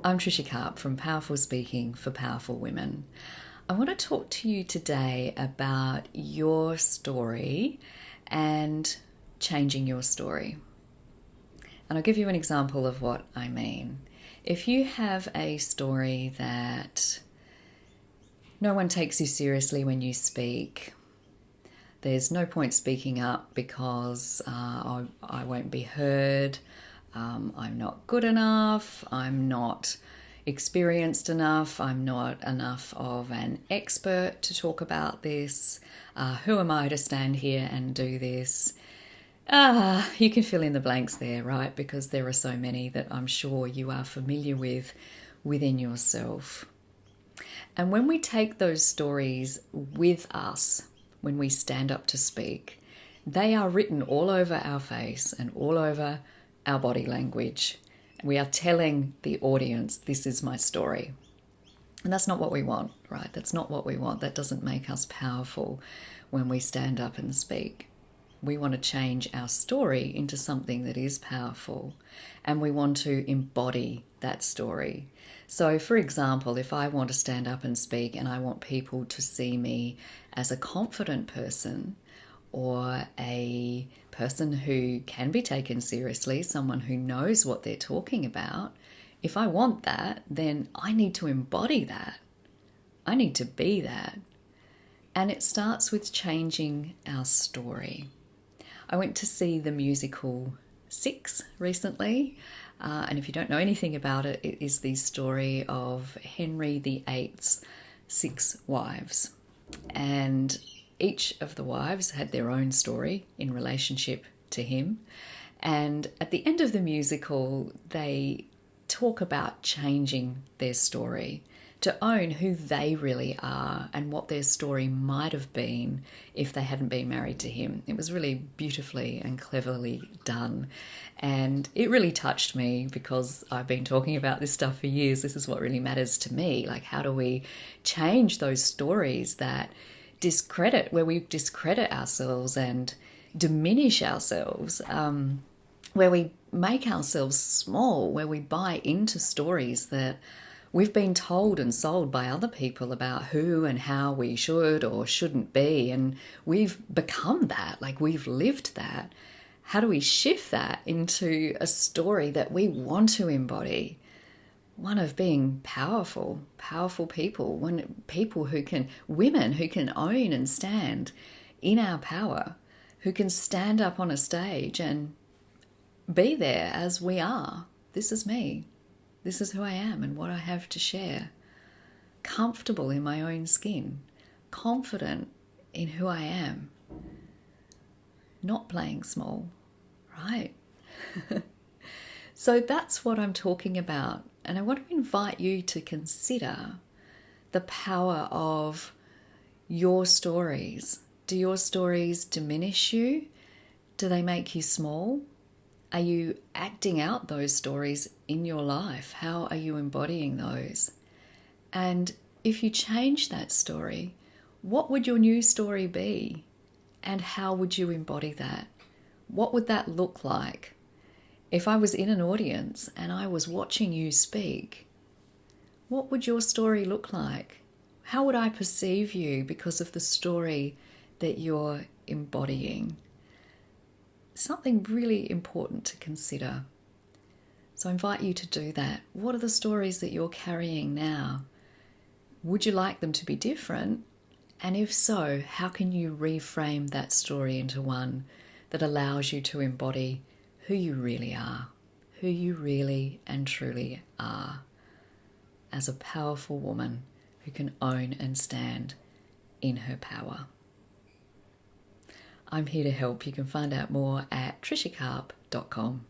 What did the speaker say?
I'm Trisha Karp from Powerful Speaking for Powerful Women. I want to talk to you today about your story and changing your story. And I'll give you an example of what I mean. If you have a story that no one takes you seriously when you speak, there's no point speaking up because I won't be heard, I'm not good enough, I'm not experienced enough, I'm not enough of an expert to talk about this, who am I to stand here and do this? You can fill in the blanks there, right? Because there are so many that I'm sure you are familiar with within yourself. And when we take those stories with us, when we stand up to speak, they are written all over our face and all over our body language. We are telling the audience, this is my story. And that's not what we want, right? That's not what we want. That doesn't make us powerful when we stand up and speak. We want to change our story into something that is powerful, and we want to embody that story. So, for example, if I want to stand up and speak and I want people to see me as a confident person, or a person who can be taken seriously, someone who knows what they're talking about, if I want that, then I need to embody that. I need to be that. And it starts with changing our story. I went to see the musical Six recently, and if you don't know anything about it, it is the story of Henry VIII's 6 wives. And each of the wives had their own story in relationship to him. And at the end of the musical, they talk about changing their story to own who they really are and what their story might have been if they hadn't been married to him. It was really beautifully and cleverly done. And it really touched me because I've been talking about this stuff for years. This is what really matters to me. Like, how do we change those stories that where we discredit ourselves and diminish ourselves, where we make ourselves small, where we buy into stories that we've been told and sold by other people about who and how we should or shouldn't be, and we've become that, like we've lived that. How do we shift that into a story that we want to embody? One of being powerful people, women who can own and stand in our power, who can stand up on a stage and be there as we are. This is me. This is who I am and what I have to share. Comfortable in my own skin, confident in who I am, not playing small, right? So that's what I'm talking about. And I want to invite you to consider the power of your stories. Do your stories diminish you? Do they make you small? Are you acting out those stories in your life? How are you embodying those? And if you change that story, what would your new story be? And how would you embody that? What would that look like? If I was in an audience and I was watching you speak, what would your story look like? How would I perceive you because of the story that you're embodying? Something really important to consider. So I invite you to do that. What are the stories that you're carrying now? Would you like them to be different? And if so, how can you reframe that story into one that allows you to embody who you really are, who you really and truly are, as a powerful woman who can own and stand in her power? I'm here to help. You can find out more at trishakarp.com.